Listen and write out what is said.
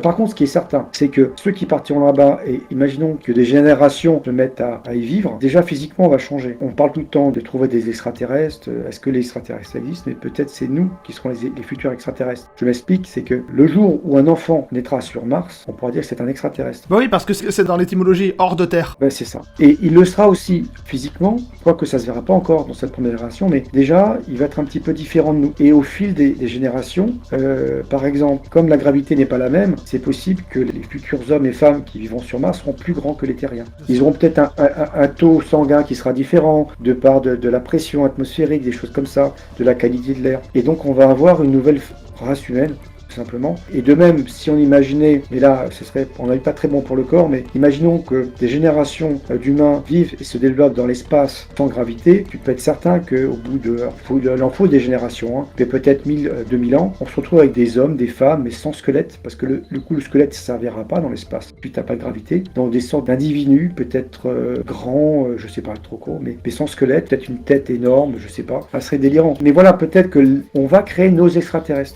Par contre, ce qui est certain, c'est que ceux qui partiront là-bas, et imaginons que des générations se mettent à y vivre, déjà physiquement on va changer. On parle tout le temps de trouver des extraterrestres, est-ce que les extraterrestres existent? Mais peut-être c'est nous qui serons les futurs extraterrestres. Je m'explique, c'est que le jour où un enfant naîtra sur Mars, on pourra dire que c'est un extraterrestre. Bah oui, parce que c'est dans l'étymologie hors de terre. Ben, c'est ça. Et il le sera aussi physiquement, quoique ça se verra pas encore dans cette première génération, mais déjà, il va être un petit peu différent de nous. Et au fil des générations, par exemple, comme la gravité n'est pas la même, c'est possible que les futurs hommes et femmes qui vivront sur Mars seront plus grands que les terriens. Ils auront peut-être un taux sanguin qui sera différent, de part de la pression atmosphérique, des choses comme ça, de la qualité de l'air. Et donc, on va avoir une nouvelle race humaine, tout simplement. Et de même, si on imaginait, mais là, on n'est pas très bon pour le corps, mais imaginons que des générations d'humains vivent et se développent dans l'espace sans gravité, tu peux être certain qu'au bout il en faut des générations, hein, mais peut-être 1000, 2000 ans, on se retrouve avec des hommes, des femmes, mais sans squelette, parce que le squelette, ça ne servira pas dans l'espace, puis tu n'as pas de gravité, dans des sortes d'individus, peut-être grands, je sais pas trop quoi, mais sans squelette, peut-être une tête énorme, je sais pas, ça serait délirant. Mais voilà, peut-être qu'on va créer nos extraterrestres.